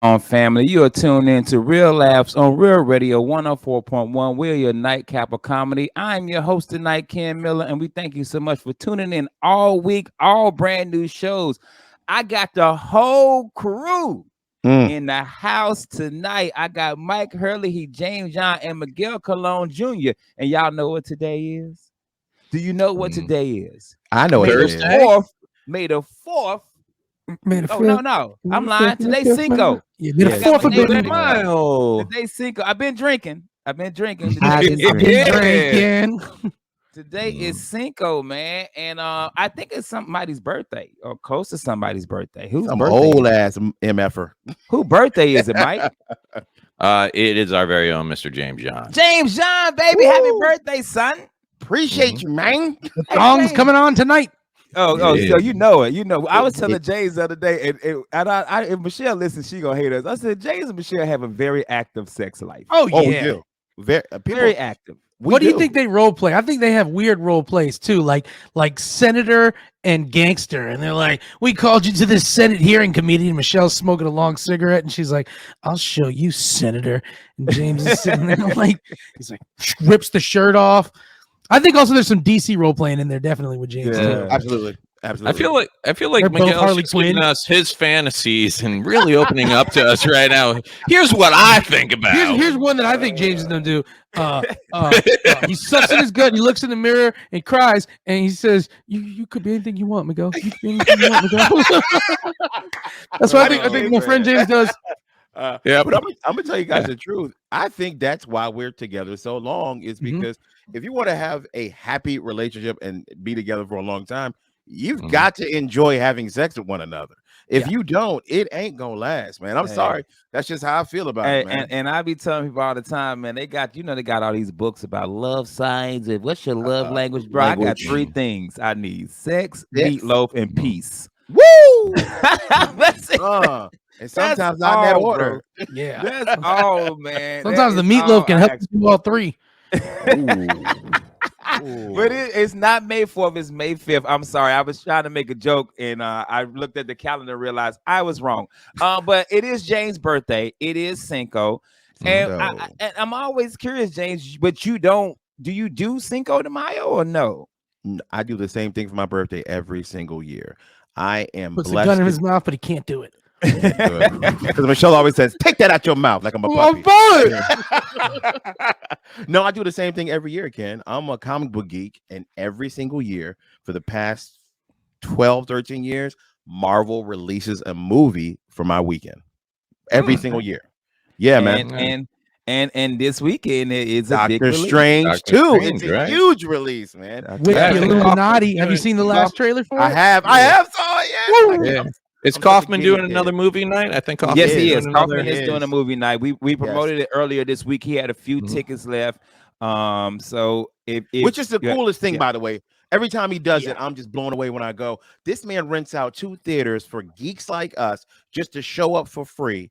on, family? You are tuned in to Real Laughs on Real Radio 104.1. We're your nightcap of comedy. I'm your host tonight, Ken Miller, and we thank you so much for tuning in all week, all brand new shows. I got the whole crew in the house tonight. I got Myke Hurley, James John, and Miguel Colon Jr. And y'all know what today is? Do you know what today is? I know May it the is. 4th. May the 4th. May the Oh, 5th. no. I'm lying. Today's Cinco. Yeah, May the I got 4th of my name the ready. Mayo. Today's Cinco. I've been drinking. I've been Today drinking. is Cinco, man. And I think it's somebody's birthday or close to somebody's birthday. Whose Some birthday? old ass MFer. Whose birthday is it, Myke? It is our very own Mr. James John. James John, baby. Woo! Happy birthday, son. Appreciate you, man. The song's coming on tonight. Oh, Yeah. so you know it. You know, I was telling James the other day, and I if Michelle listens, she gonna hate us. I said James and Michelle have a very active sex life. Oh, Oh, we yeah. do. Very, Very active. What do you think they role play? I think they have weird role plays too, like senator and gangster. And they're like, "We called you to this Senate hearing committee." And Michelle's smoking a long cigarette, and she's like, "I'll show you, Senator." And James is sitting there like, he's like, rips the shirt off. I think also there's some DC role playing in there, definitely with James. Yeah. Too. Absolutely. I feel like They're both Miguel's Harley just giving Quinn. us his fantasies and really opening up to us right now. Here's what I think about. Here's one that I think James is gonna do. He sucks in his gut. He looks in the mirror and cries, and he says, "You could be anything you want, Miguel. You could be anything you want, Miguel." That's what I think my friend James does. Yeah, But I'm gonna tell you guys the truth. I think that's why we're together so long, is because if you want to have a happy relationship and be together for a long time, you've got to enjoy having sex with one another. If you don't, it ain't gonna last, man. I'm sorry. That's just how I feel about it, man. And I be telling people all the time, man, they got all these books about love signs and what's your love language, bro. I got 3 things I need: sex, meatloaf, and peace. Woo! That's it. And sometimes not in that order. Yeah, That's all, man. sometimes the meatloaf can help you do all 3. But it's not May 4th, it's May 5th. I'm sorry. I was trying to make a joke and I looked at the calendar and realized I was wrong. But it is James' birthday. It is Cinco. And, I'm always curious, James, but do you do Cinco de Mayo or no? I do the same thing for my birthday every single year. I am Puts a blessed. gun in his mouth, but he can't do it. Because Michelle always says, "Take that out your mouth," like I'm a puppy. No, I do the same thing every year, Ken. I'm a comic book geek, and every single year for the past 12, 13 years, Marvel releases a movie for my weekend. Every single year. Yeah, man. And this weekend it's a big Doctor release. Strange too. Strange, It's a right? huge release, man. With the Illuminati. Have you seen the last trailer for it? I have saw it. Yeah. Is I'm Kaufman such a doing guinea another pig. movie night? I think Kaufman Yes, he is. doing Kaufman another- is doing a movie night. We promoted it earlier this week. He had a few tickets left. So if Which is the coolest thing, by the way. Every time he does it, I'm just blown away when I go. This man rents out 2 theaters for geeks like us just to show up for free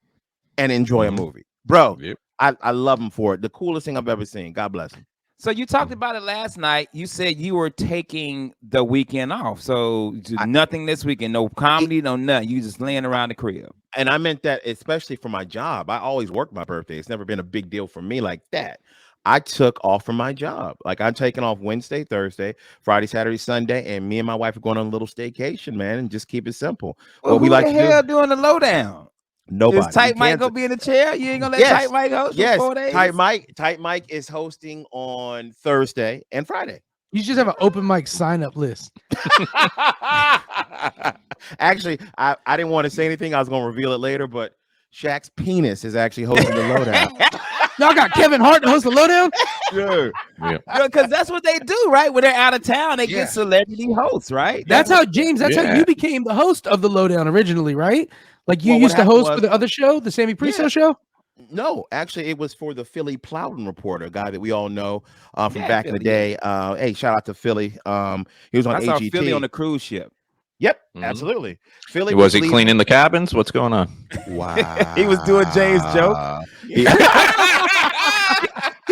and enjoy a movie. Bro, Yep. I love him for it. The coolest thing I've ever seen. God bless him. So you talked about it last night. You said you were taking the weekend off. So nothing this weekend, no comedy, no nothing. You just laying around the crib. And I meant that especially for my job. I always work my birthday. It's never been a big deal for me like that. I took off from my job. Like I'm taking off Wednesday, Thursday, Friday, Saturday, Sunday, and me and my wife are going on a little staycation, man, and just keep it simple. Well, we who like the to hell do. doing the lowdown? Nobody. Is Tight We Myke can't- gonna be in the chair? You ain't gonna let Yes. Tight Myke host for Yes, 4 days? Tight Myke is hosting on Thursday and Friday. You just have an open mic sign up list. Actually, I didn't want to say anything. I was going to reveal it later, but Shaq's penis is actually hosting the lowdown. Y'all got Kevin Hart to host the lowdown? Sure. Because that's what they do, right? When they're out of town, they get celebrity hosts, right? That's how James. That's how you became the host of the lowdown originally, right? Like you Well, what used to happened host was- for the other show, the Sammy Priso show. No, actually, it was for the Philly Plowden reporter, a guy that we all know from Yeah, back in the day. Hey, shout out to Philly. He was on I saw AGT. Philly on the cruise ship. Yep, absolutely. Philly Was he leading- cleaning the cabins? What's going on? Wow. He was doing Jay's joke. He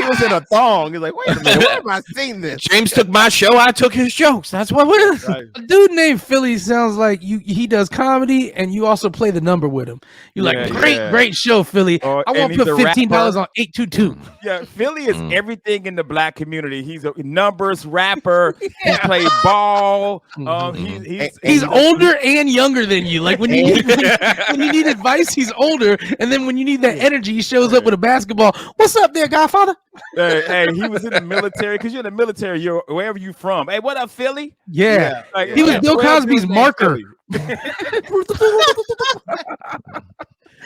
was in a thong. He's like, wait a minute, where have I seen this? James took my show. I took his jokes. That's what we're. Right. A dude named Philly sounds like he does comedy and you also play the number with him. You're Yeah, like, great show, Philly. I and want to he's put a $15 rapper. on 822. Yeah, Philly is everything in the black community. He's a numbers rapper. He played ball. He's older and younger than you. Like when you need advice, he's older, and then when you need that energy, he shows up with a basketball. What's up there, Godfather? Hey, he was in the military because you're in the military. You're wherever you from. Hey, what up, Philly? Yeah. Like, He was Bill 12 Cosby's dudes named marker. Philly.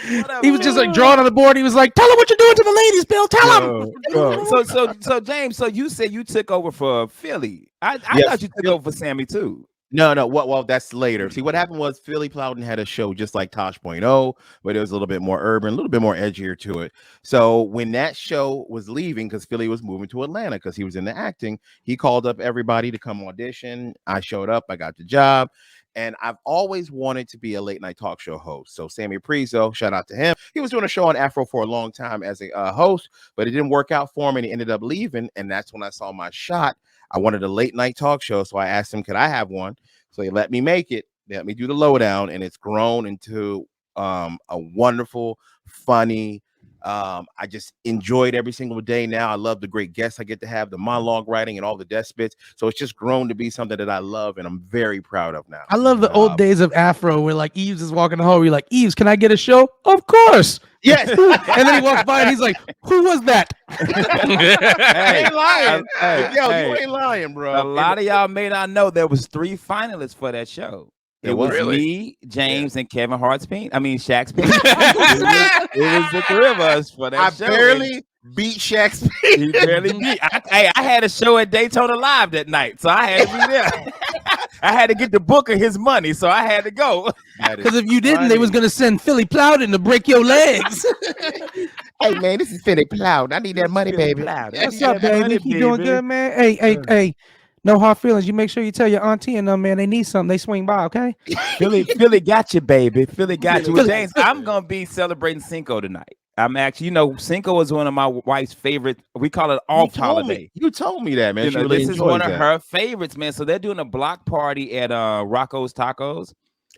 What up, He was just Philly? like drawing on the board. He was like, "Tell him what you're doing to the ladies, Bill. Tell him." So James, so you said you took over for Philly. I Yes. thought you took over for Sammy too. No. Well, that's later. See, what happened was Philly Plowden had a show just like Tosh.0, but it was a little bit more urban, a little bit more edgier to it. So when that show was leaving, because Philly was moving to Atlanta because he was into acting, he called up everybody to come audition. I showed up. I got the job. And I've always wanted to be a late night talk show host. So Sammy Prizo, shout out to him. He was doing a show on Afro for a long time as a host, but it didn't work out for him and he ended up leaving. And that's when I saw my shot. I wanted a late night talk show. So I asked him, could I have one? So he let me make it. They let me do the lowdown. And it's grown into a wonderful, funny, I just enjoyed every single day. Now I love the great guests I get to have, the monologue writing and all the death spits. So it's just grown to be something that I love and I'm very proud of now. I love the old days of Afro where like Eves is walking the hall. You're like, Eves, can I get a show? Of course. Yes. And then he walks by and he's like, who was that? I ain't lying. Yo, hey. you ain't lying, bro. A lot of y'all may not know there was 3 finalists for that show. It was me, James, and Kevin Hart's paint. I mean, Shaq's paint. it was the 3 of us for that show. I barely beat Shaq's He barely beat. I had a show at Daytona Live that night, so I had to be there. I had to get the booker his money, so I had to go. Because if you didn't, they was gonna send Philly Plowden to break your legs. Hey man, this is Philly Plowden. I need that money, baby. What's up, baby? You doing good, man? Hey. No hard feelings. You make sure you tell your auntie and them, man, they need something. They swing by, okay? Philly got you, baby. Philly got you. Well, James, I'm gonna be celebrating Cinco tonight. I'm actually, Cinco is one of my wife's favorite. We call it off holiday. You told me that, man. This is one of her favorites, man. So they're doing a block party at Rocco's Tacos.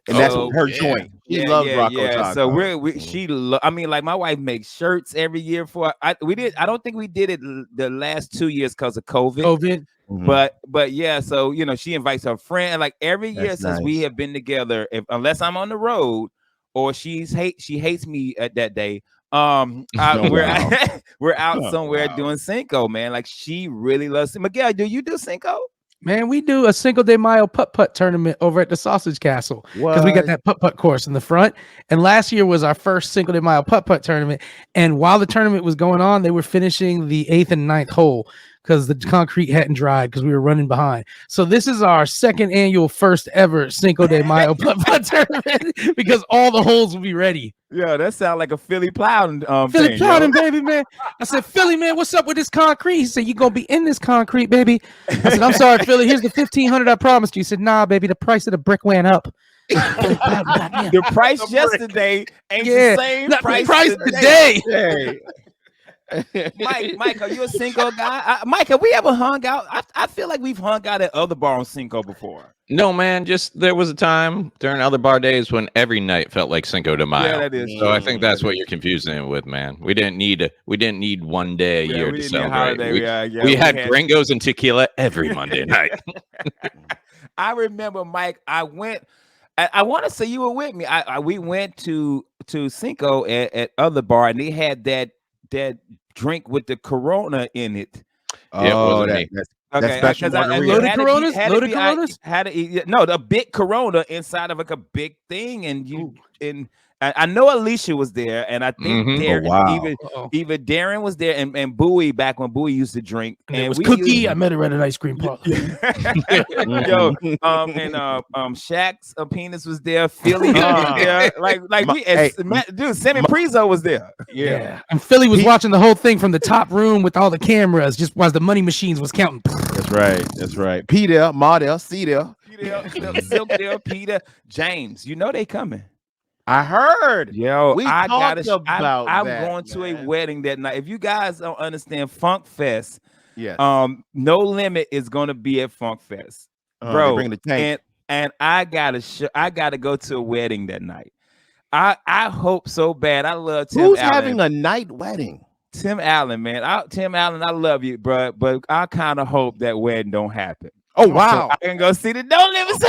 And that's her joint. She loves Rocco's Tacos. So I mean, like my wife makes shirts every year for. I don't think we did it the last 2 years because of COVID. Mm-hmm. But yeah, so she invites her friend like every year since we have been together. Unless I'm on the road or she hates me at that day. We're out somewhere doing Cinco, man. Like she really loves it. Miguel, do you do Cinco? Man, we do a Cinco de Mayo putt-putt tournament over at the Sausage Castle because we got that putt-putt course in the front. And last year was our first Cinco de Mayo putt-putt tournament. And while the tournament was going on, they were finishing the 8th and 9th hole because the concrete hadn't dried because we were running behind. So this is our second annual, first ever Cinco de Mayo putt-putt tournament because all the holes will be ready. Yeah, that sounds like a Philly Plowden Philly Plowden, baby, man. I said, Philly, man, what's up with this concrete? He said, you gonna be in this concrete, baby. I said, I'm sorry, Philly. Here's the $1,500 I promised you. He said, nah, baby, the price of the brick went up. The price yesterday ain't the same price today. Myke, are you a Cinco guy? Myke, have we ever hung out? I feel like we've hung out at other bar on Cinco before. No, man. Just there was a time during other bar days when every night felt like Cinco de Mayo. Yeah, that is. So I think that's what you're confusing it with, man. We didn't need one day a year to celebrate. We had gringos and tequila every Monday night. I remember, Myke. I want to say you were with me. We went to Cinco at other bar, and they had that drink with the Corona in it. Oh, that's special loaded Coronas. No, the big Corona inside of like a big thing, and I know Alicia was there, and I think Darren, even Darren was there, and Bowie back when Bowie used to drink. And it was Cookie. I met her at an ice cream parlor. Shaq's penis was there. Philly was there. Dude, Sammy Prizo was there. Yeah, and Philly was watching the whole thing from the top room with all the cameras, just while the money machines was counting. That's right. P there, Ma there, C there. Silk there, Peter, James. You know they coming. I heard. Yo, I'm going to a wedding that night. If you guys don't understand Funk Fest, yes. No Limit is gonna be at Funk Fest, bro. Bring the tank. And I gotta go to a wedding that night. I hope so bad. I love Tim Who's Allen. having a night wedding? Tim Allen, man. Tim Allen, I love you, bro. But I kind of hope that wedding don't happen. Oh wow! So I can go see the No Limit.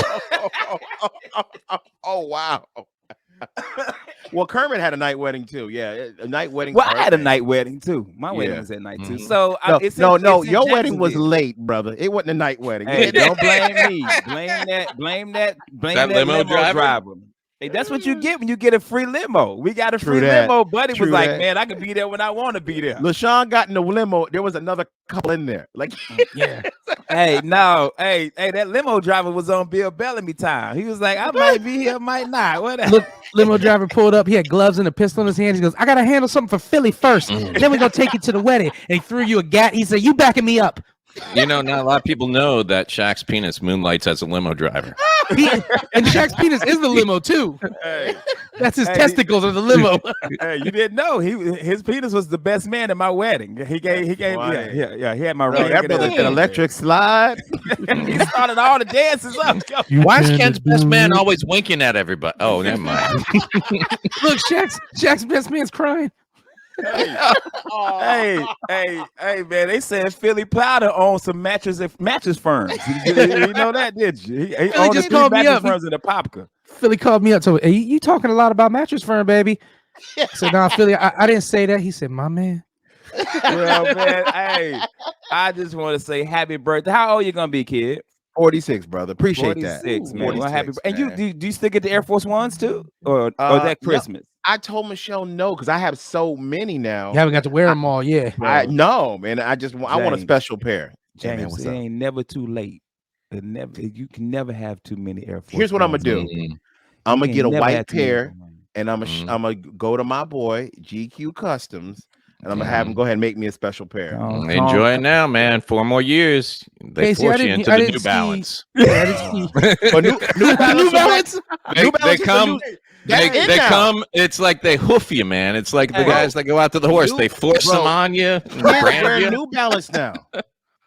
Oh wow! Well, Kermit had a night wedding too. Yeah, a night wedding. Well, I had a night wedding too. My wedding was at night too. So no, your wedding was late, brother. It wasn't a night wedding. Hey, don't blame me. Blame that limo driver. Hey, that's what you get when you get a free limo. We got a free limo. Buddy was like, man, I can be there when I want to be there. LaShawn got in the limo. There was another couple in there. Like, yeah. Hey, that limo driver was on Bill Bellamy time. He was like, I might be here, might not. Whatever. Look, limo driver pulled up. He had gloves and a pistol in his hand. He goes, I got to handle something for Philly first. And then we're going to take you to the wedding. And he threw you a gat. He said, you backing me up. You know, not a lot of people know that Shaq's penis moonlights as a limo driver. And Shaq's penis is the limo too. Hey. That's his testicles are the limo. Hey, you didn't know his penis was the best man at my wedding. He had my ring. That brother can electric slide. He started all the dances up. Why is Ken's best man always winking at everybody? Oh, never mind. Look, Shaq's best man's crying. Hey, man! They said Philly Powder owns some mattress firms. You know that, did you? He owns just called me up. Firms in the Popka. Philly called me up. So, hey, you talking a lot about mattress firm, baby? I said, "No, Philly, I didn't say that." He said, "My man." Well, man, hey, I just want to say happy birthday. How old you gonna be, kid? 46, brother. Appreciate 46, that. 46, man. 46, well, happy. And do you still get the Air Force Ones too, or is that Christmas? No, I told Michelle no because I have so many now. You haven't got to wear them all, yeah. No, man. I want a special pair. James, it ain't never too late. You can never have too many Air Force. Here's what I'm gonna do. I'm gonna get a white pair, and I'm gonna go to my boy GQ Customs. And I'm gonna have him go ahead and make me a special pair. Enjoy it now, man. 4 more years. They force you into the New Balance. New Balance. They come. They come. It's like they hoof you, man. It's like the guys that go out to the horse. They force them on you. Wear New Balance now.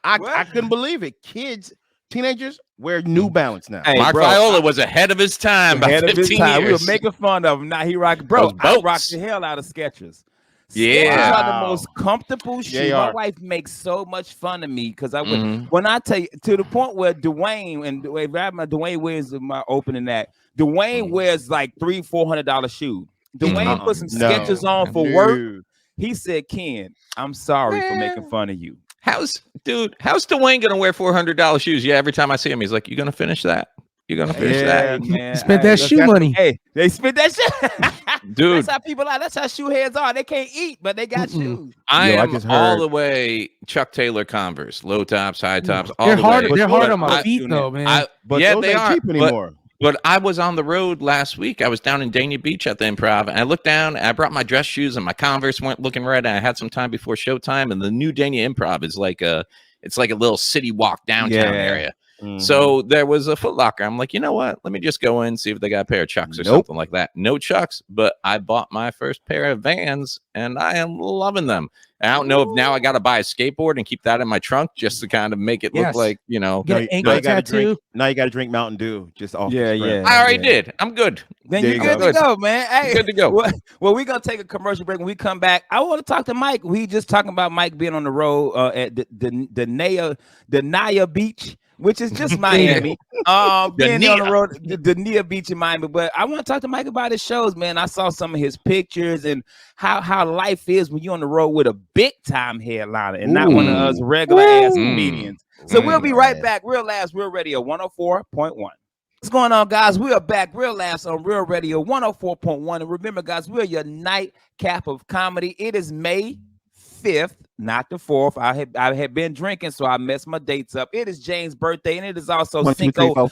I couldn't believe it. Teenagers wear New Balance now. Hey, Mark Viola was ahead of his time by 15 years. We were making fun of him. Now he rock, bro. I rock the hell out of Skechers. Skechers are the most comfortable shoes. My wife makes so much fun of me because when I tell you to the point where Dwayne wears my opening that Dwayne wears like $300-400 shoes. Dwayne put some Skechers on for work. He said, "Ken, I'm sorry for making fun of you." How's Dwayne gonna wear $400 shoes? Yeah, every time I see him, he's like, "You gonna finish that? You gonna finish that?" Man. Spent that shoe money. Hey, they spent that shit. Dude, that's how people are. That's how shoe heads are. They can't eat, but they got shoes. I am all the way Chuck Taylor Converse, low tops, high tops. They're hard on my feet, though, man. But they aren't cheap anymore. But I was on the road last week. I was down in Dania Beach at the Improv, and I looked down, and I brought my dress shoes, and my Converse weren't looking right, and I had some time before showtime, and the new Dania Improv is like a little city walk downtown area. So there was a Foot Locker. I'm like, you know what? Let me just go in, see if they got a pair of Chucks or something like that. No Chucks, but I bought my first pair of Vans, and I am loving them. I don't know if now I got to buy a skateboard and keep that in my trunk just to kind of make it look like, Get an ankle tattoo. Now you got to drink Mountain Dew just off. I already did. I'm good. Then you're good to go, man. Hey, good to go. Well, we're going to take a commercial break. When we come back, I want to talk to Myke. We just talking about Myke being on the road at the Naya Beach, which is just Miami. Being on the road, the Nia Beach in Miami. But I want to talk to Myke about his shows, man. I saw some of his pictures and how life is when you're on the road with a big time headliner and not one of us regular ass comedians. So we'll be right back. Real Laughs, Real Radio 104.1. What's going on, guys? We are back. Real Laughs on Real Radio 104.1. And remember, guys, we're your nightcap of comedy. It is May 5th, not the 4th. I had been drinking, so I messed my dates up. It is James' birthday, and it is also Cinco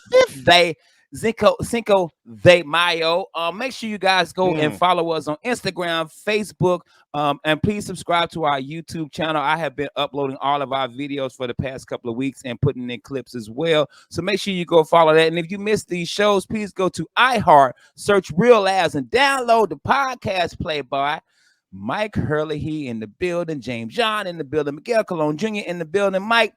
Cinco de Mayo. Make sure you guys go and Mm. follow us on Instagram, Facebook, and please subscribe to our YouTube channel. I have been uploading all of our videos for the past couple of weeks and putting in clips as well. So make sure you go follow that. And if you missed these shows, please go to iHeart, search Real Labs, and download the podcast Playboy. Myke Hurley, he in the building. James John in the building. Miguel Colon Jr. in the building. Mike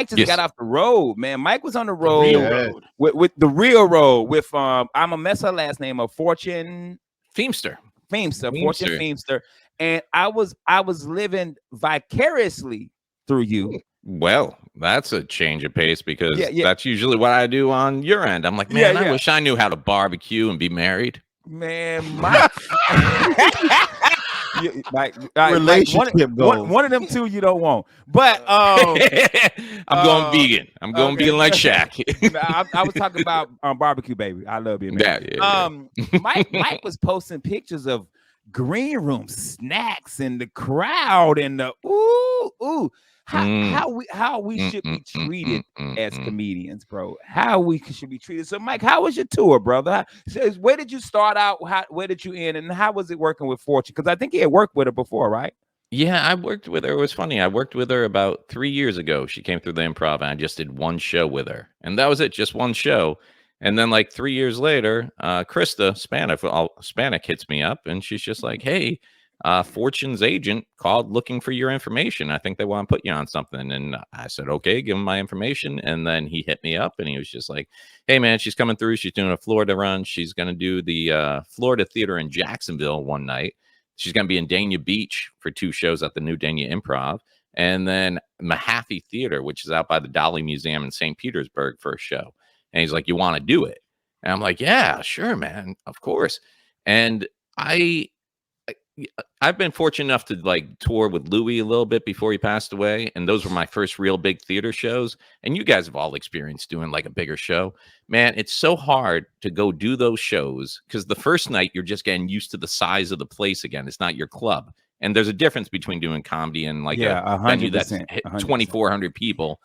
just got off the road, man. Mike was on the road, with the real road with I'm a mess her last name of Fortune Feimster. Fortune Feimster. And I was living vicariously through you. Well, that's a change of pace because that's usually what I do on your end. I'm like, man, I wish I knew how to barbecue and be married. Man, Mike. Relationship goals. One of them two you don't want, but I'm going vegan. I'm going vegan like Shaq. I was talking about barbecue, baby. I love being married. Mike was posting pictures of green room snacks and the crowd and the how we should be treated as comedians, bro. How we should be treated. So, Mike, how was your tour, brother? Where did you start out? Where did you end? And how was it working with Fortune? Because I think you had worked with her before, right? Yeah, I worked with her. It was funny. I worked with her about 3 years ago. She came through the Improv, and I just did one show with her. And that was it, just one show. And then, like 3 years later, Krista Spanik hits me up, and she's just like, hey, Fortune's agent called looking for your information. I think they want to put you on something. And I said, okay, give him my information. And then he hit me up and he was just like, hey man, she's coming through. She's doing a Florida run. She's going to do the Florida Theater in Jacksonville one night. She's going to be in Dania Beach for 2 shows at the new Dania Improv. And then Mahaffey Theater, which is out by the Dolly Museum in St. Petersburg for a show. And he's like, you want to do it? And I'm like, yeah, sure, man. Of course. And I've been fortunate enough to like tour with Louis a little bit before he passed away. And those were my first real big theater shows. And you guys have all experienced doing like a bigger show. Man, it's so hard to go do those shows because the first night you're just getting used to the size of the place again. It's not your club. And there's a difference between doing comedy and like a venue that's 2,400 people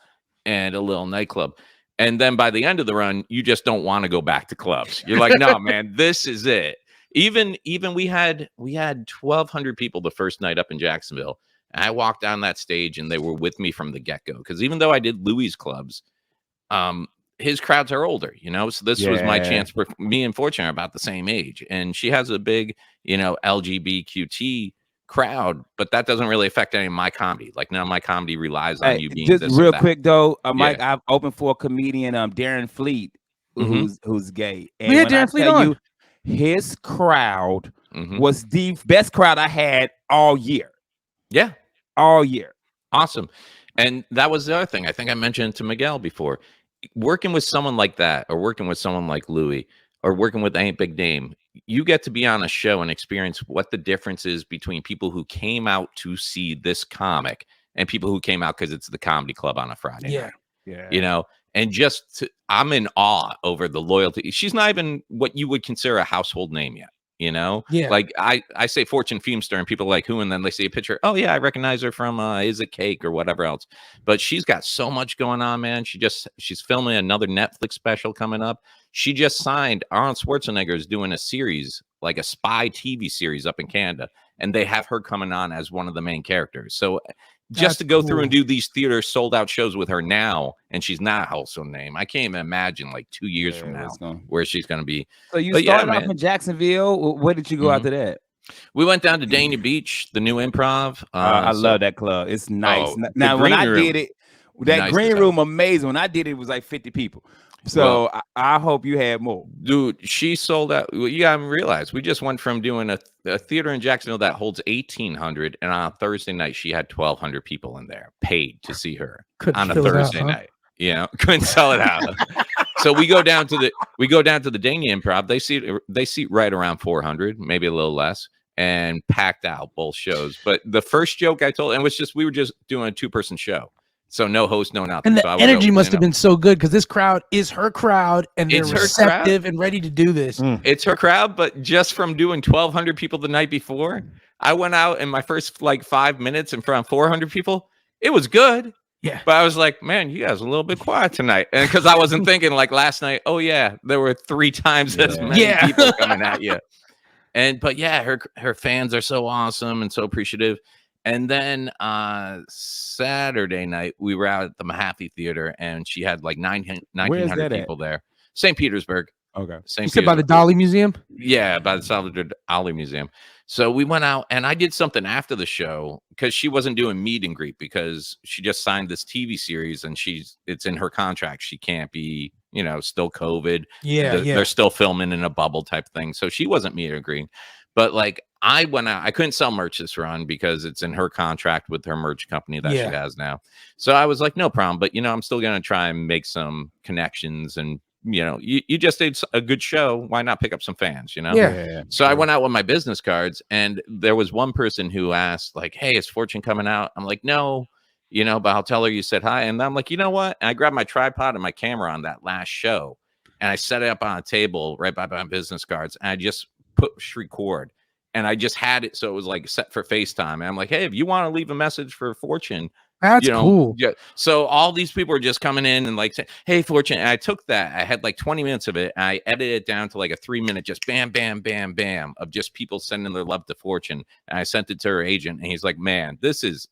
and a little nightclub. And then by the end of the run, you just don't want to go back to clubs. You're like, no, man, this is it. Even we had 1,200 people the first night up in Jacksonville. And I walked down that stage and they were with me from the get-go. Because even though I did Louis' clubs, his crowds are older, you know. So this was my chance. For me and Fortune are about the same age, and she has a big, you know, LGBTQ crowd, but that doesn't really affect any of my comedy. Like none of my comedy relies on you being just this real quick though, Mike. I've opened for a comedian, Darren Fleet, who's gay. And we had Darren Fleet on. His crowd was the best crowd I had all year. Yeah. All year. Awesome. And that was the other thing. I think I mentioned to Miguel before. Working with someone like that, or working with someone like Louis, or working with Ain't Big Name, you get to be on a show and experience what the difference is between people who came out to see this comic and people who came out because it's the comedy club on a Friday night. Yeah. You know, and I'm in awe over the loyalty. She's not even what you would consider a household name yet, you know? Yeah. Like I say Fortune Feimster and people are like, who? And then they see a picture. Oh yeah, I recognize her from Is It Cake or whatever else. But she's got so much going on, man. She's filming another Netflix special coming up. She just signed Arnold Schwarzenegger is doing a series, like a spy TV series up in Canada. And they have her coming on as one of the main characters. So just to go through and do these theater sold out shows with her now, and she's not a household name. I can't even imagine like 2 years from now where she's going to be. So you started off in Jacksonville. Where did you go after that? We went down to Dania Beach, the new Improv. I love that club. It's nice. Now, when I did it, that green room, amazing. When I did it, it was like 50 people. So I hope you had more. Dude, she sold out. You gotta realize we just went from doing a theater in Jacksonville that holds 1,800, and on a Thursday night she had 1,200 people in there paid to see her on a Thursday night. You know, couldn't sell it out. So we go down to the Dania Improv. They seat right around 400, maybe a little less, and packed out both shows. But the first joke I told, and we were just doing a 2-person show. So no host, no nothing. And the so energy must have been so good because this crowd is her crowd, and they're receptive and ready to do this. It's her crowd, but just from doing 1,200 people the night before, I went out in my first like 5 minutes in front of 400 people. It was good. Yeah. But I was like, man, you guys are a little bit quiet tonight. And because I wasn't thinking like last night, oh yeah, there were 3 times as many Yeah. people coming at you. But yeah, her fans are so awesome and so appreciative. And then Saturday night, we were out at the Mahaffey Theater, and she had like Where is 1,900 that at? people there. St. Petersburg. Okay. You St. said by the Petersburg. Dali Museum? Yeah, by the Salvador Dali Museum. So we went out, and I did something after the show because she wasn't doing meet and greet because she just signed this TV series, and it's in her contract. She can't be, still COVID. Yeah, They're still filming in a bubble type thing. So she wasn't meet and greeting. But like I went out, I couldn't sell merch this run because it's in her contract with her merch company that she has now. So I was like, no problem. But I'm still gonna try and make some connections, and you just did a good show. Why not pick up some fans? Yeah. So I went out with my business cards, and there was one person who asked, like, hey, is Fortune coming out? I'm like, no, but I'll tell her you said hi. And I'm like, you know what? And I grabbed my tripod and my camera on that last show, and I set it up on a table right by my business cards, and I just push record, and I just had it so it was like set for FaceTime. And I'm like, hey, if you want to leave a message for Fortune, That's cool. Yeah. So all these people are just coming in and like saying, hey, Fortune. And I took that. I had like 20 minutes of it. And I edited it down to like a 3-minute, just bam, bam, bam, bam of just people sending their love to Fortune. And I sent it to her agent, and he's like, man, this is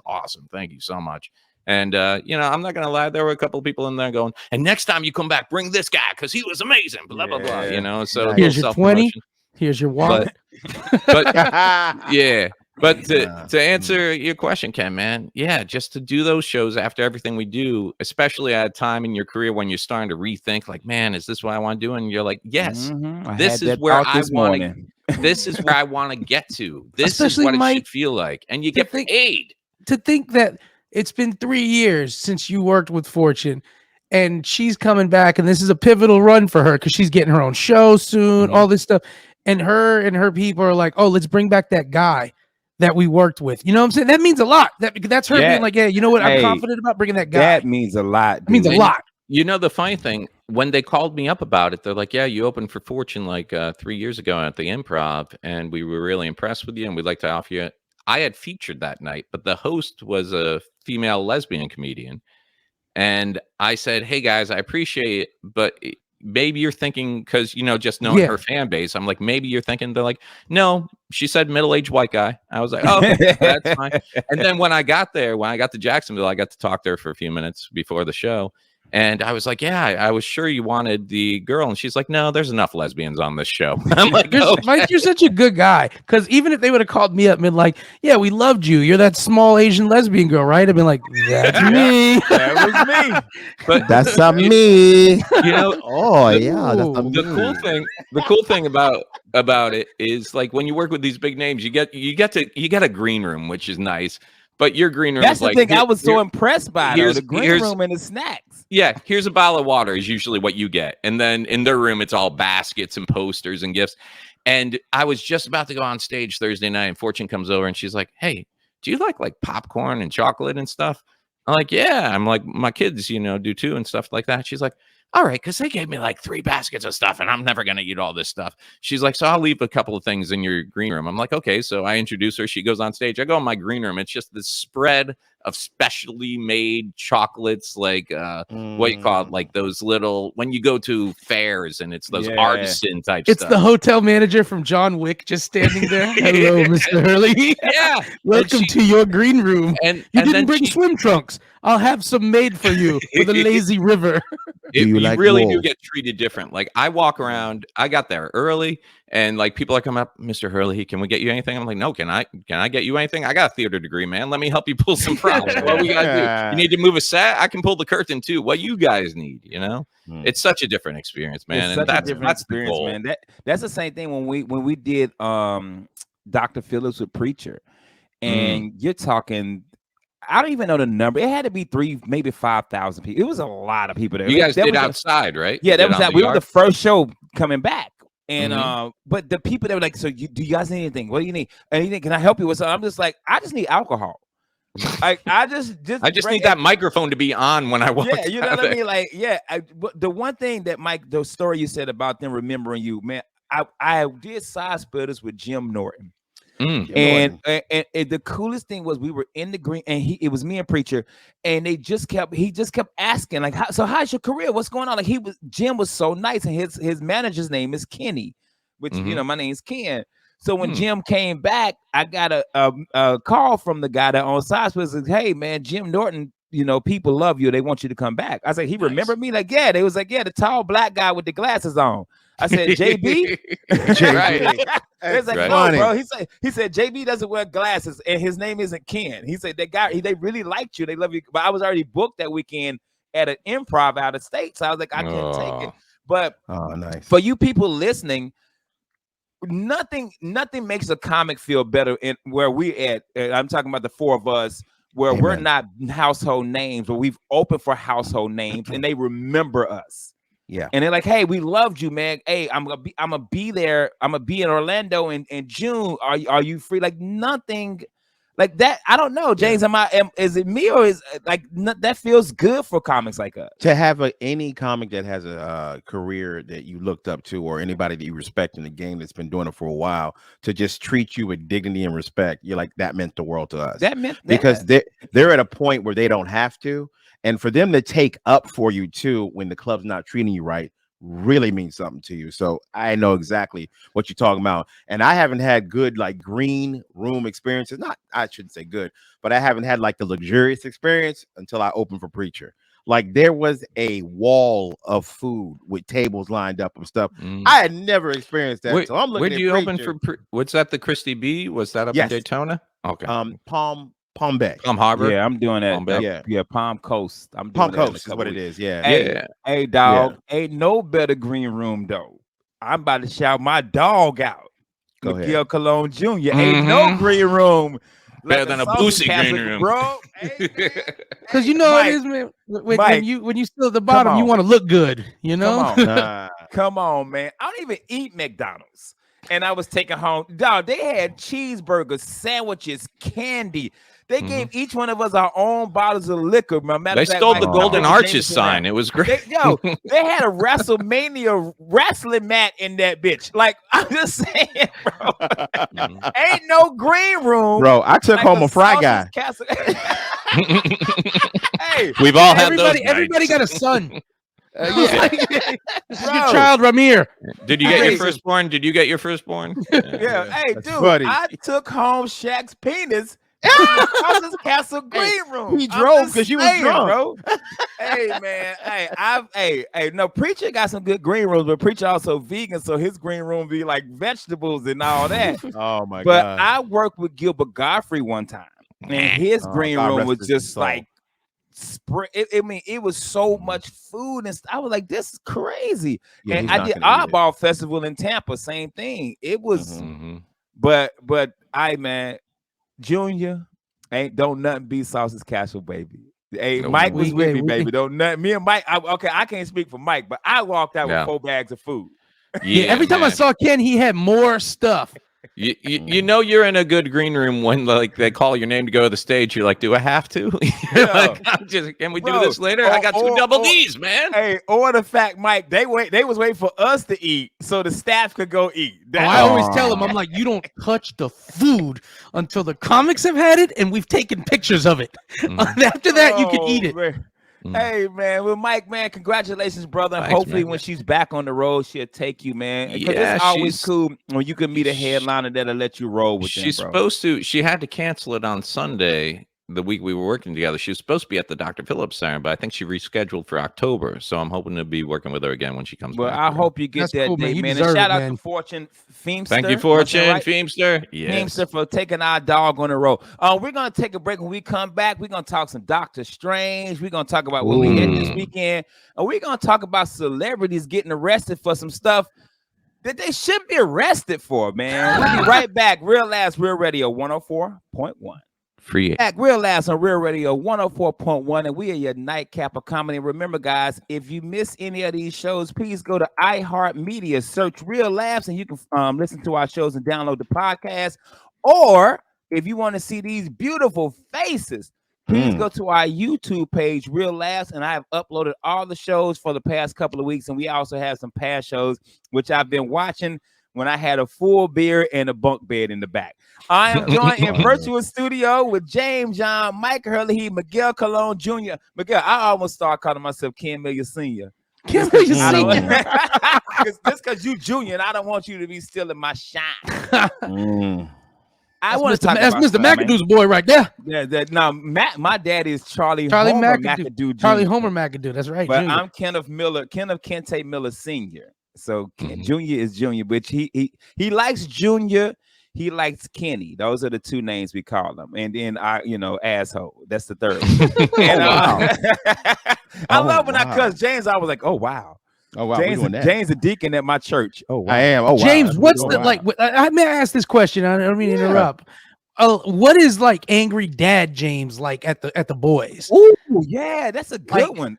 awesome. Thank you so much. And I'm not gonna lie, there were a couple of people in there going, and next time you come back, bring this guy because he was amazing. Blah blah blah. So here's your 20. Here's your wallet. But yeah. But to answer your question, Ken, man, just to do those shows after everything we do, especially at a time in your career when you're starting to rethink, like, man, is this what I want to do? And you're like, yes, this is where I want to. This is where I want to get to. This Especially is what Myke, it should feel like, and you get paid. To think that it's been 3 years since you worked with Fortune, and she's coming back, and this is a pivotal run for her because she's getting her own show soon, all this stuff, and her people are like, oh, let's bring back that guy that we worked with. You know what I'm saying? That means a lot. That's her being like, yeah, you know what? I'm confident about bringing that guy. That means a lot. It means a lot. The funny thing, when they called me up about it, they're like, yeah, you opened for Fortune like 3 years ago at the Improv, and we were really impressed with you, and we'd like to offer you. I had featured that night, but the host was a female lesbian comedian. And I said, hey, guys, I appreciate it, but maybe you're thinking, because, just knowing her fan base, I'm like, maybe you're thinking, they're like, no, she said middle-aged white guy. I was like, oh, that's fine. And then when I got to Jacksonville, I got to talk to her for a few minutes before the show. And I was like, yeah, I was sure you wanted the girl. And she's like, no, there's enough lesbians on this show. I'm like, Myke, you're such a good guy. Because even if they would have called me up and been like, yeah, we loved you. You're that small Asian lesbian girl, right? I've been like, that's me. That was me. But that's me. Oh yeah. That's the cool thing about it is, like, when you work with these big names, you get a green room, which is nice. But your green room That's is the like, thing I was so impressed by. The green room and the snacks. Yeah, here's a bottle of water is usually what you get. And then in their room, it's all baskets and posters and gifts. And I was just about to go on stage Thursday night, and Fortune comes over and she's like, hey, do you like popcorn and chocolate and stuff? I'm like, yeah. I'm like, my kids, do too and stuff like that. She's like, all right, because they gave me like 3 baskets of stuff, and I'm never going to eat all this stuff. She's like, so I'll leave a couple of things in your green room. I'm like, okay. So I introduce her. She goes on stage. I go in my green room. It's just this spread of specially made chocolates, like what you call it, like those little, when you go to fairs and it's those artisan type stuff. It's the hotel manager from John Wick just standing there. Hello, Mr. Hurley. Yeah. Welcome to your green room. And you didn't bring swim trunks. I'll have some made for you with a lazy river. You really do get treated different. Like, I walk around, I got there early, and like people are coming up, Mr. Hurley, can we get you anything? I'm like, no, can I get you anything? I got a theater degree, man. Let me help you pull some props. What we gotta do? You need to move a set? I can pull the curtain too. What you guys need, It's such a different experience, man. It's and such a different experience, man. That's the same thing when we did Dr. Phillips with Preacher, and you're talking, I don't even know the number. It had to be 3, maybe 5,000 people. It was a lot of people there. You guys did outside, right? Yeah, that was that. We were the first show coming back. And but the people that were like, so do you guys need anything? What do you need? Anything? Can I help you with something? I'm just like, I just need alcohol. I just need that microphone to be on when I walk. Yeah, you know what I mean? Like, the one thing that, Myke, the story you said about them remembering you, man, I did side splitters with Jim Norton. And the coolest thing was we were in the green, and it was me and Preacher, and he just kept asking like, so how's your career? What's going on? Like Jim was so nice, and his manager's name is Kenny, which my name's Ken. So when Jim came back, I got a call from the guy that on side was like, hey man, Jim Norton, people love you. They want you to come back. I said, he remembered me? Like, yeah. They was like, yeah, the tall black guy with the glasses on. I said, JB? JB. It's like, no, bro. He said, JB doesn't wear glasses and his name isn't Ken. He said, that guy, they really liked you. They love you. But I was already booked that weekend at an improv out of state. So I was like, I couldn't take it. But nice. For you people listening, nothing makes a comic feel better in where we at. I'm talking about the four of us, where we're not household names, but we've opened for household names and they remember us. Yeah. And they're like, hey, we loved you, man. Hey, I'm gonna be there. I'm gonna be in Orlando in June. Are you free? Like nothing like that. I don't know, James. Is it me or is like that feels good for comics like us? To have any comic that has a career that you looked up to, or anybody that you respect in the game that's been doing it for a while, to just treat you with dignity and respect, you're like, that meant the world to us. That meant because they're at a point where they don't have to. And for them to take up for you too, when the club's not treating you right, really means something to you. So I know exactly what you're talking about. And I haven't had good like green room experiences. I shouldn't say good, but I haven't had like the luxurious experience until I opened for Preacher. Like there was a wall of food with tables lined up and stuff. I had never experienced that. So I'm looking. Where do you open for? What's that? The Christie B? Was that up in Daytona? Okay. Palm Bay, Palm Harbor. Yeah, I'm doing that. Palm Coast. I'm doing Palm Coast is what it is. Yeah. Hey, dog. Ain't no better green room though. I'm about to shout my dog out. Miguel Colon Jr. Ain't no green room better than a Boosie green room, bro. Because Mike, it is, man. When you still at the bottom, you want to look good. Come on, man. I don't even eat McDonald's. And I was taking home, dog. They had cheeseburgers, sandwiches, candy. They gave each one of us our own bottles of liquor. They stole the Golden Arches sign. It was great. They had a WrestleMania wrestling mat in that bitch. Like, I'm just saying, bro. Ain't no green room. Bro, I took home a fry guy. Hey, we've all had those. Everybody got a son. This is your child, Ramir. Did you get your firstborn? Yeah. Hey, dude, funny. I took home Shaq's penis. His Castle green room. He drove because you was drunk, bro. Hey man, hey, no, Preacher got some good green rooms, but Preacher also vegan, so his green room be like vegetables and all that. Oh my god! But I worked with Gilbert Godfrey one time, and his green room was just like it was so much food and I was like, this is crazy. And I did Oddball Festival in Tampa, same thing. It was, but man. Junior don't nothing beat Sauce's Castle, baby. Hey, Myke was with me, baby. Don't nothing. Me and Myke. I can't speak for Myke, but I walked out with 4 bags of food. Yeah, every time I saw Ken, he had more stuff. You know you're in a good green room when like they call your name to go to the stage. You're like, do I have to? Like, can we do this later? I got 2 double D's, man. Hey, or the fact, Myke, they was waiting for us to eat so the staff could go eat. I always tell them, I'm like, you don't touch the food until the comics have had it and we've taken pictures of it. After that, you can eat it. Man. Hey man, well Myke, man, congratulations, brother. Thanks, hopefully, when she's back on the road, she'll take you, man. It's always cool when you can meet a headliner that'll let you roll with them. She's supposed to. She had to cancel it on Sunday, the week we were working together. She was supposed to be at the Dr. Phillips Center, but I think she rescheduled for October. So I'm hoping to be working with her again when she comes back. Well, I hope you get that date, man. And shout out to Fortune Feimster. Thank you, Fortune Feimster. Yes. Feimster for taking our dog on the road. We're going to take a break. When we come back, we're going to talk some Doctor Strange. We're going to talk about what we had this weekend. And we're going to talk about celebrities getting arrested for some stuff that they should be arrested for, man. We'll be right back. Real Last Real Radio 104.1. Free back Real Last on Real Radio 104.1, and we are your nightcap of comedy. Remember, guys, if you miss any of these shows, please go to iHeartMedia, search Real Laughs, and you can listen to our shows and download the podcast. Or if you want to see these beautiful faces, please go to our YouTube page, Real Laughs, and I have uploaded all the shows for the past couple of weeks, and we also have some past shows which I've been watching. when I had a full beard and a bunk bed in the back. I am joined in virtual studio with James John, Myke Hurley, Miguel Colon Jr. Miguel, I almost start calling myself Ken Miller Sr. Ken Miller Sr. Just because you junior, and I don't want you to be stealing my shine. I That's want to talk That's about Mr. McAdoo's boy right there. Yeah, no, my dad is Charlie Homer McAdoo Jr. Charlie Homer McAdoo. That's right. But Junior. I'm Kenneth Kente Miller Sr. So Junior is Junior, which he likes Junior. He likes Kenny. Those are the two names we call them. And then asshole. That's the third. And, I love when I cuss James. I was like, oh wow. Oh wow, James a deacon at my church. Oh wow. I am. Oh wow. James, what's the like? I may ask this question. I don't mean to interrupt. What is like angry dad James like at the boys? Oh yeah, that's a good one.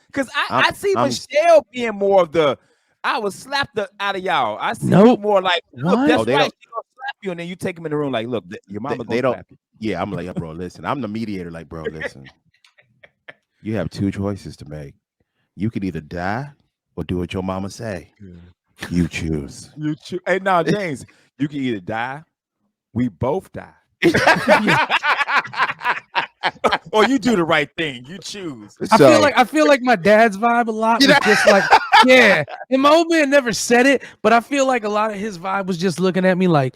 Because I see Michelle being more of the I will slap the out of y'all. I see you more like look, that's right. She gonna slap you, and then you take him in the room like, look, your mama gonna slap you. Yeah, I'm like, bro, listen, I'm the mediator. Like, bro, listen, you have two choices to make. You could either die or do what your mama say. You choose. You choose. Hey, now, James, you can either die. We both die. Or you do the right thing. You choose. I feel like my dad's vibe a lot was just like, yeah. And my old man never said it, but I feel like a lot of his vibe was just looking at me like,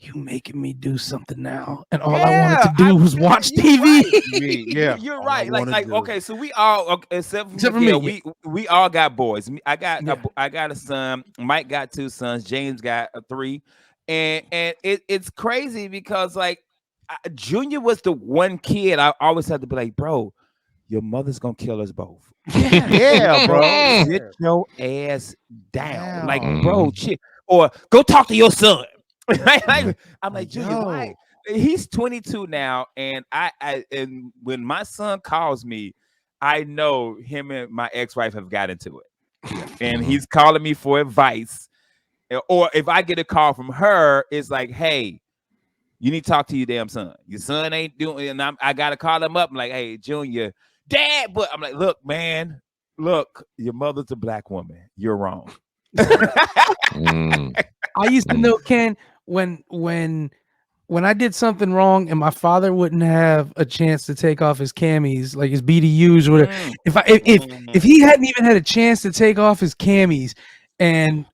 you making me do something now, and all I wanted to do was watch TV. Right. You're right. Like okay, so we all except for me, we all got boys. I got a son. Myke got 2 sons. James got 3, and it's crazy because like Junior was the one kid I always had to be like, bro, your mother's gonna kill us both. Yeah, bro. Sit your ass down, like bro, shit, or go talk to your son. I'm like, Junior, why? He's 22 now, and and when my son calls me, I know him and my ex-wife have got into it, and he's calling me for advice. Or if I get a call from her, it's like, hey, you need to talk to your damn son. Your son ain't doing, and I gotta call him up. I'm like, hey, Junior, Dad, but I'm like, look, man, your mother's a black woman. You're wrong. I used to know, Ken, when I did something wrong and my father wouldn't have a chance to take off his camis, like his BDUs or whatever. If he hadn't even had a chance to take off his camis, and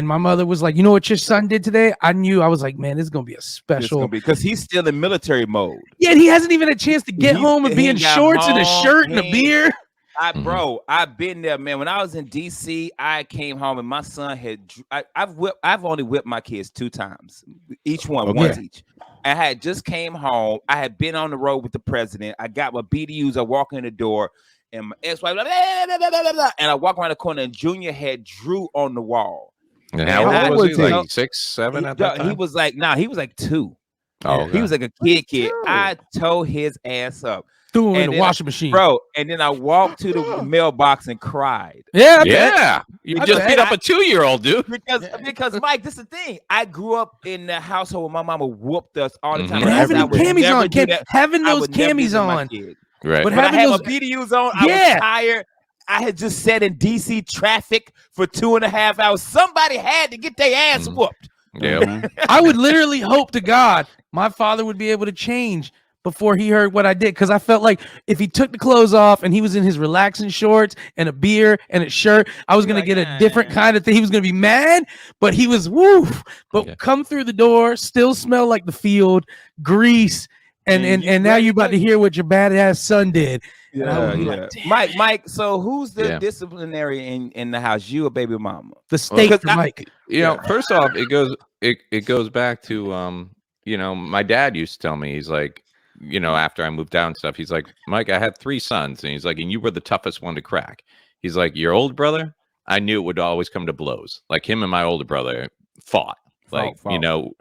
my mother was like, you know what your son did today? I was like, man, this is gonna be a special, because he's still in military mode. Yeah, he hasn't even had a chance to get home and be in shorts and a shirt and a beer. Bro, I've been there, man. When I was in DC, I came home and my son I've only whipped my kids 2 times, each one once each. I had just came home. I had been on the road with the president. I got my BDUs. I walk in the door, and my ex-wife, and I walk around the corner, and Junior had Drew on the wall. And how old was he? Like 6, 7 at that time? He was like 2. Oh, okay. He was like a kid. I towed his ass up. Threw him in the washing machine, bro. And then I walked to the mailbox and cried. Yeah. You just beat up a 2-year-old, dude. Because Myke, this is the thing. I grew up in the household where my mama whooped us all the time. And having those camis on, right? But I had my BDUs on. I was tired. I had just sat in DC traffic for 2.5 hours. Somebody had to get their ass whooped. Yeah. I would literally hope to God my father would be able to change before he heard what I did, because I felt like if he took the clothes off and he was in his relaxing shorts and a beer and a shirt, I was gonna get a different kind of thing. He was gonna be mad, but he was come through the door, still smell like the field, grease, and now you're about to hear what your badass son did. Yeah. Myke, so who's the disciplinary in the house? You or baby mama? The state, Myke. First off, it goes back to my dad used to tell me, he's like, after I moved down and stuff, he's like, Myke, I had 3 sons, and he's like, and you were the toughest one to crack. He's like, your older brother, I knew it would always come to blows. Like him and my older brother fought. Like,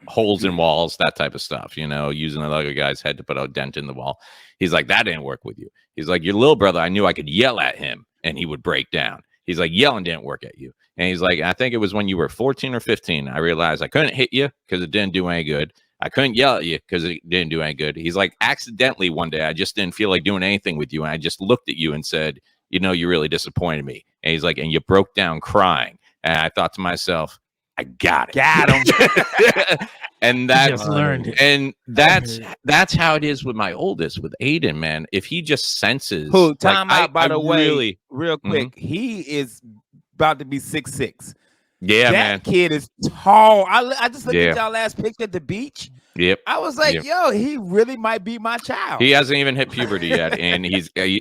holes in walls, that type of stuff, using another guy's head to put a dent in the wall. He's like, that didn't work with you. He's like, your little brother, I knew I could yell at him and he would break down. He's like, yelling didn't work at you. And he's like, I think it was when you were 14 or 15, I realized I couldn't hit you because it didn't do any good. I couldn't yell at you because it didn't do any good. He's like, accidentally one day, I just didn't feel like doing anything with you. And I just looked at you and said, you really disappointed me. And he's like, and you broke down crying. And I thought to myself, I got it. Got him. And Just learned it. and that's how it is with my oldest, with Aiden, man. If he just senses, Who? Time out. By the way, really, real quick, he is about to be 6'6". yeah, That man. kid is tall. I just looked Yeah. at y'all last picture at the beach. Yep. I was like, Yep. yo, he really might be my child. He hasn't even hit puberty yet, and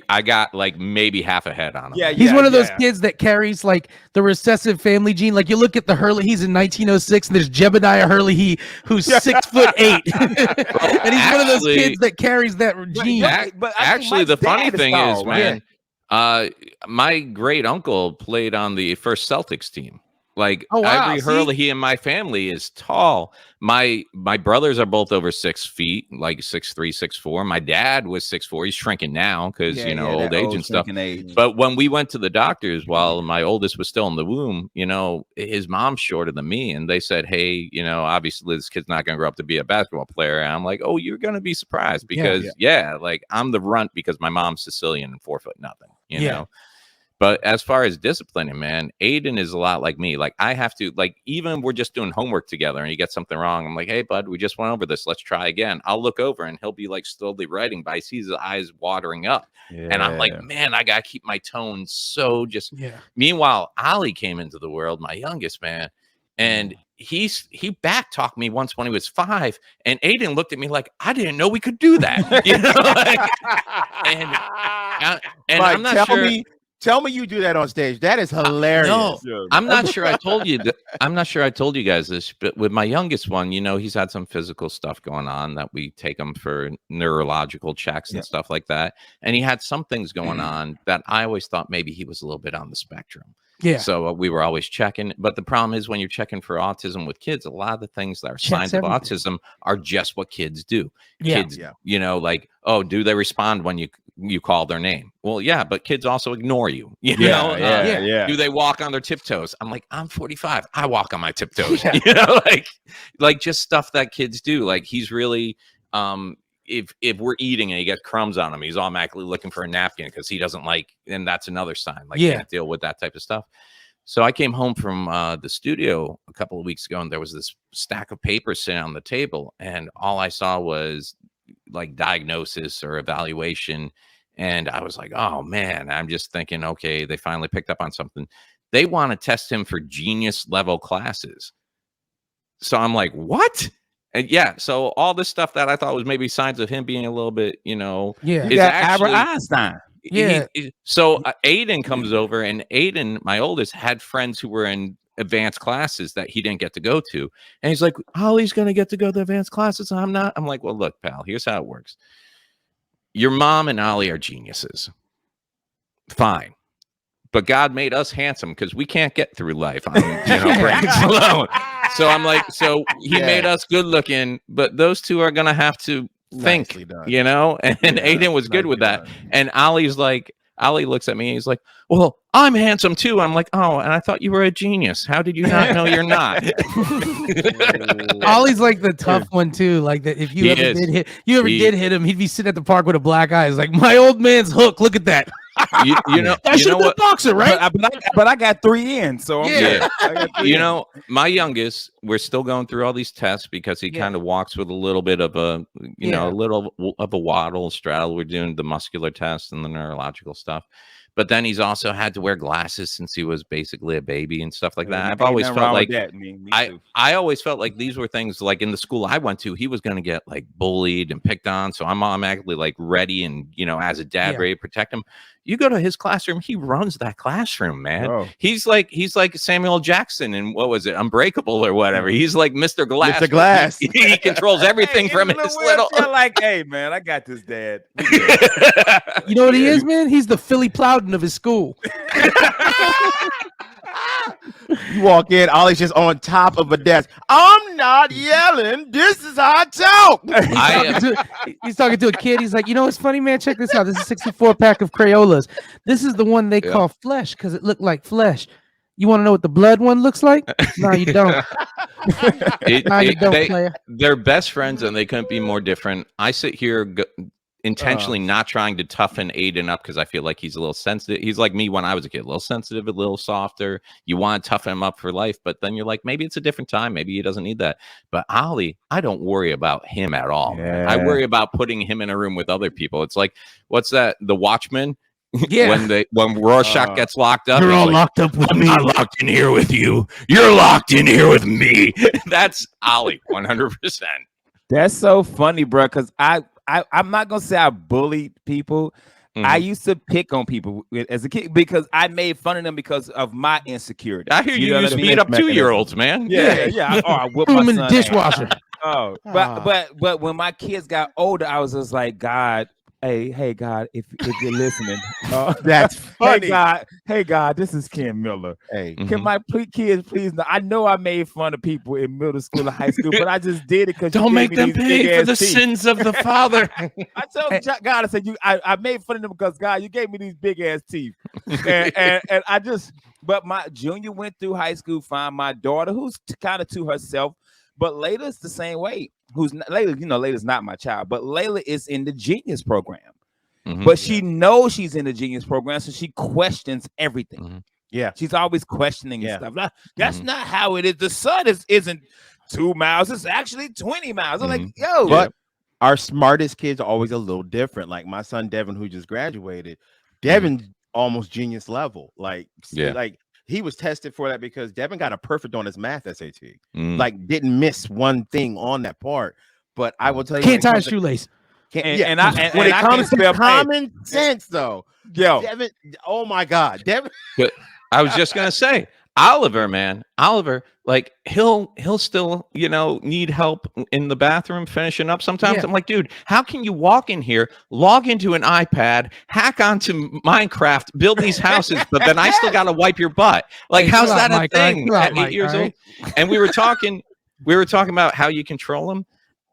I got like maybe half a head on him. Yeah, He's one of those kids that carries like the recessive family gene. Like you look at the Hurley, he's in 1906, and there's Jebediah Hurley, who's 6'8", and he's one of those kids that carries that gene. But Actually, the funny thing tall, is, right? man, my great uncle played on the first Celtics team. Like Oh, wow. Ivory Hurley, he in my family is tall. My brothers are both over 6 feet, like 6'3", 6'4". My dad was 6'4". He's shrinking now because old age and stuff. But when we went to the doctors while my oldest was still in the womb, his mom's shorter than me, and they said, "Hey, obviously this kid's not going to grow up to be a basketball player." And I'm like, "Oh, you're going to be surprised because like I'm the runt because my mom's Sicilian and 4'0" you know." But as far as disciplining, man, Aiden is a lot like me. Like I have to, like, even we're just doing homework together and you get something wrong. I'm like, "Hey, bud, we just went over this. Let's try again." I'll look over and he'll be like slowly writing, but I see his eyes watering up. Yeah. And I'm like, man, I got to keep my tone so just. Yeah. Meanwhile, Ollie came into the world, my youngest, man. And he back talked me once when he was 5, and Aiden looked at me like I didn't know we could do that. And Mike, I'm not sure. Tell me you do that on stage. That is hilarious. No, I'm not sure I told you that. I'm not sure I told you guys this, but with my youngest one, he's had some physical stuff going on that we take him for neurological checks and stuff like that. And he had some things going on that I always thought maybe he was a little bit on the spectrum. Yeah. So we were always checking. But the problem is when you're checking for autism with kids, a lot of the things that are signs of autism are just what kids do. Yeah. Kids, like, oh, do they respond when you call their name? Well, yeah, but kids also ignore you. Yeah. Do they walk on their tiptoes? I'm like, I'm 45. I walk on my tiptoes. Like just stuff that kids do. Like he's really if we're eating and he gets crumbs on him, he's automatically looking for a napkin because he doesn't like, and that's another sign. Like can't deal with that type of stuff. So I came home from the studio a couple of weeks ago, and there was this stack of papers sitting on the table, and all I saw was like diagnosis or evaluation. And I was like, oh man, I'm just thinking, okay, they finally picked up on something. They want to test him for genius level classes. So I'm like, what? And so all this stuff that I thought was maybe signs of him being a little bit, is actually Albert Einstein. So Aiden comes over, and Aiden, my oldest, had friends who were in advanced classes that he didn't get to go to. And he's like, Ollie's going to get to go to advanced classes. I'm not. I'm like, well, look, pal, here's how it works. Your mom and Ollie are geniuses. Fine. But God made us handsome because we can't get through life on brains alone. So I'm like, he made us good looking, but those two are going to have to think, and Aiden was good with that. And Ollie's like, Ollie looks at me and he's like, well, I'm handsome too. I'm like, oh, and I thought you were a genius. How did you not know you're not? Ollie's like the tough one too. Like that, if you ever did hit him, he'd be sitting at the park with a black eye. He's like, my old man's hook. Look at that. That should be a boxer, right? But I got 3 in, so my youngest, we're still going through all these tests because he kind of walks with a little bit of a little of a waddle, straddle. We're doing the muscular test and the neurological stuff. But then he's also had to wear glasses since he was basically a baby and stuff like that. I've always felt like I always felt like these were things like in the school I went to, he was going to get like bullied and picked on. So I'm automatically like ready and, as a dad, ready to protect him. You go to his classroom, he runs that classroom, man. Oh. He's like Samuel Jackson in what was it, Unbreakable or whatever. He's like Mr. Glass. Mr. Glass. He controls everything from his little. Like, hey man, I got this, Dad. You know what he is, man? He's the Philly Plowden of his school. You walk in, Ollie's just on top of a desk. I'm not yelling. This is how I talk. He's talking to a kid. He's like, what's funny, man? Check this out. This is a 64-pack of Crayolas. This is the one they call flesh because it looked like flesh. You want to know what the blood one looks like? No, you don't. They're best friends, and they couldn't be more different. I sit here intentionally not trying to toughen Aiden up because I feel like he's a little sensitive. He's like me when I was a kid, a little sensitive, a little softer. You want to toughen him up for life, but then you're like, maybe it's a different time. Maybe he doesn't need that. But Ollie, I don't worry about him at all, man. I worry about putting him in a room with other people. It's like, what's that? The Watchmen? Yeah. when Rorschach gets locked up, You're all like, locked up with I'm me. not locked in here with you. You're locked in here with me. That's Ollie, 100%. That's so funny, bro. Because I'm not gonna say I bullied people. I used to pick on people as a kid because I made fun of them because of my insecurity. I hear you used to beat up 2-year-olds, man. Yeah. I whipped Threw my him in son the dishwasher. ass. But when my kids got older, I was just like, God, hey, God, if you're listening, That's funny. Hey, God, this is Ken Miller. Hey, Can my kids please know? I know I made fun of people in middle school and high school, but I just did it because Don't make them pay for the sins of the father. I told God, I said, I made fun of them because God, you gave me these big ass teeth, and I just. But my junior went through high school, found my daughter, who's kind of to herself. But Layla's the same way. Layla's not my child, but Layla is in the Genius program. But she knows she's in the Genius program, so she questions everything. Yeah, she's always questioning and stuff. That's not how it is. The sun isn't 2 miles; it's actually 20 miles. I'm like, yo. But our smartest kids are always a little different. Like my son Devin, who just graduated, Devin's almost genius level. Like he was tested for that because Devin got a perfect on his math SAT. Like didn't miss one thing on that part. But I will tell you, Can't tie a shoelace. when it comes to common sense, though, Devin. Oh my God, Devin. But I was just gonna say, Oliver, man, like he'll still, need help in the bathroom finishing up sometimes. I'm like, dude, how can you walk in here, log into an iPad, hack onto Minecraft, build these houses, but then I still gotta wipe your butt? Like, how's that a thing at 8 years old? And we were talking about how you control him.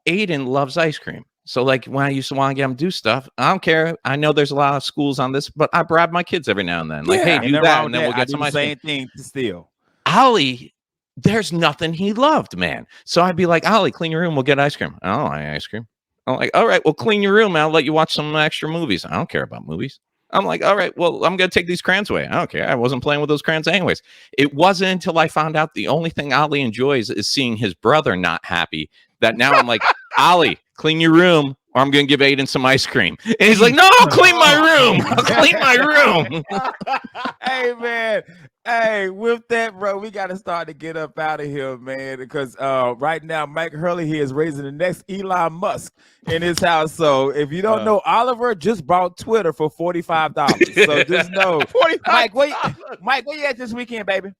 Aiden loves ice cream. So like when I used to want to get him to do stuff, I don't care. I know there's a lot of schools on this, but I bribe my kids every now and then. Like, hey, do that, and then we'll get some ice cream. Same thing to steal. Ollie, there's nothing he loved, man. So I'd be like, Ollie, clean your room. We'll get ice cream. I don't like ice cream. I'm like, all right, well, clean your room. I'll let you watch some extra movies. I don't care about movies. I'm like, all right, well, I'm going to take these crayons away. I don't care. I wasn't playing with those crayons anyways. It wasn't until I found out the only thing Ollie enjoys is seeing his brother not happy that now I'm like, Ollie, clean your room or I'm going to give Aiden some ice cream. And he's like, no, I'll clean my room. I'll clean my room. Hey, man. Hey, with that, bro, we got to start to get up out of here, man, because right now, Myke Hurley here is raising the next Elon Musk in his house. So if you don't know, Oliver just bought Twitter for $45. So just know. Myke, where you at this weekend, baby?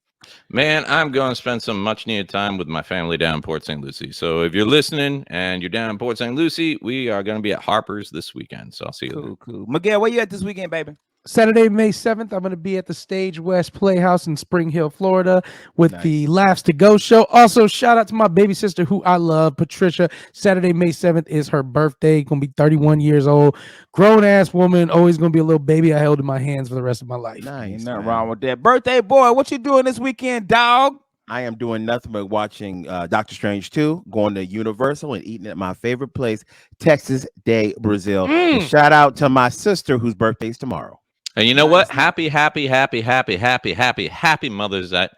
Man, I'm going to spend some much needed time with my family down in Port St. Lucie. So if you're listening and you're down in Port St. Lucie, we are going to be at Harper's this weekend. So I'll see you. Cool. Miguel, where you at this weekend, baby? Saturday, May 7th, I'm going to be at the Stage West Playhouse in Spring Hill, Florida with the Laughs to Go show. Also, shout out to my baby sister who I love, Patricia. Saturday, May 7th is her birthday. Going to be 31 years old. Grown-ass woman, always going to be a little baby I held in my hands for the rest of my life. Ain't nothing wrong with that. Birthday boy, what you doing this weekend, dog? I am doing nothing but watching Doctor Strange 2, going to Universal and eating at my favorite place, Texas Day, Brazil. And shout out to my sister whose birthday is tomorrow. And you know what? Happy Mother's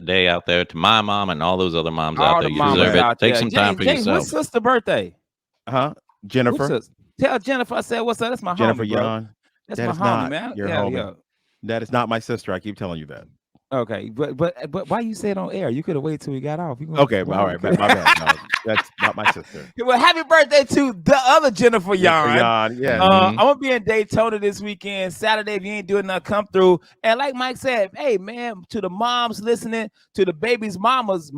Day out there to my mom and all those other moms out there. You deserve it. Take some time for yourself. What's sister's birthday? Jennifer. Tell Jennifer I said what's up. That's my Jennifer homie, bro. Yon. That's my homie, man. Your homie. That is not my sister. I keep telling you that. Okay, but why you say it on air? You could have waited till we got off. Okay, all right, my bad. No, that's not my sister. Well, happy birthday to the other Jennifer Yon. Yeah. I'm gonna be in Daytona this weekend. Saturday, if you ain't doing nothing, come through. And like Myke said, hey man, to the moms listening, to the babies, mamas,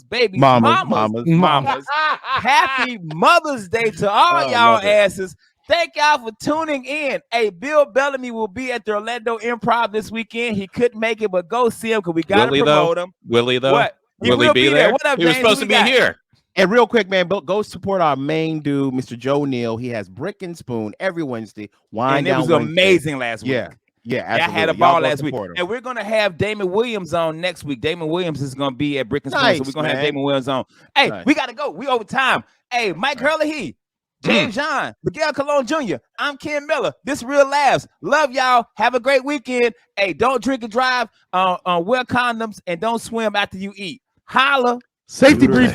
babies, mamas. Happy Mother's Day to all y'all asses. Thank y'all for tuning in. Hey, Bill Bellamy will be at the Orlando Improv this weekend. He couldn't make it, but go see him because we got to promote him. Will he, though? What? Will he be there? What up, he was supposed to be here. And real quick, man, go support our main dude, Mr. Joe Neal. He has Brick and Spoon every Wednesday. And it was amazing last week. Yeah, absolutely. I had a ball last week. And we're going to have Damon Williams on next week. Damon Williams is going to be at Brick and Spoon, so we're going to have Damon Williams on. Hey, we got to go. We over time. Hey, Myke Hurley, James John, Miguel Colon Jr., I'm Ken Miller. This Real Laughs. Love y'all. Have a great weekend. Hey, don't drink and drive. Wear condoms and don't swim after you eat. Holla. Safety brief.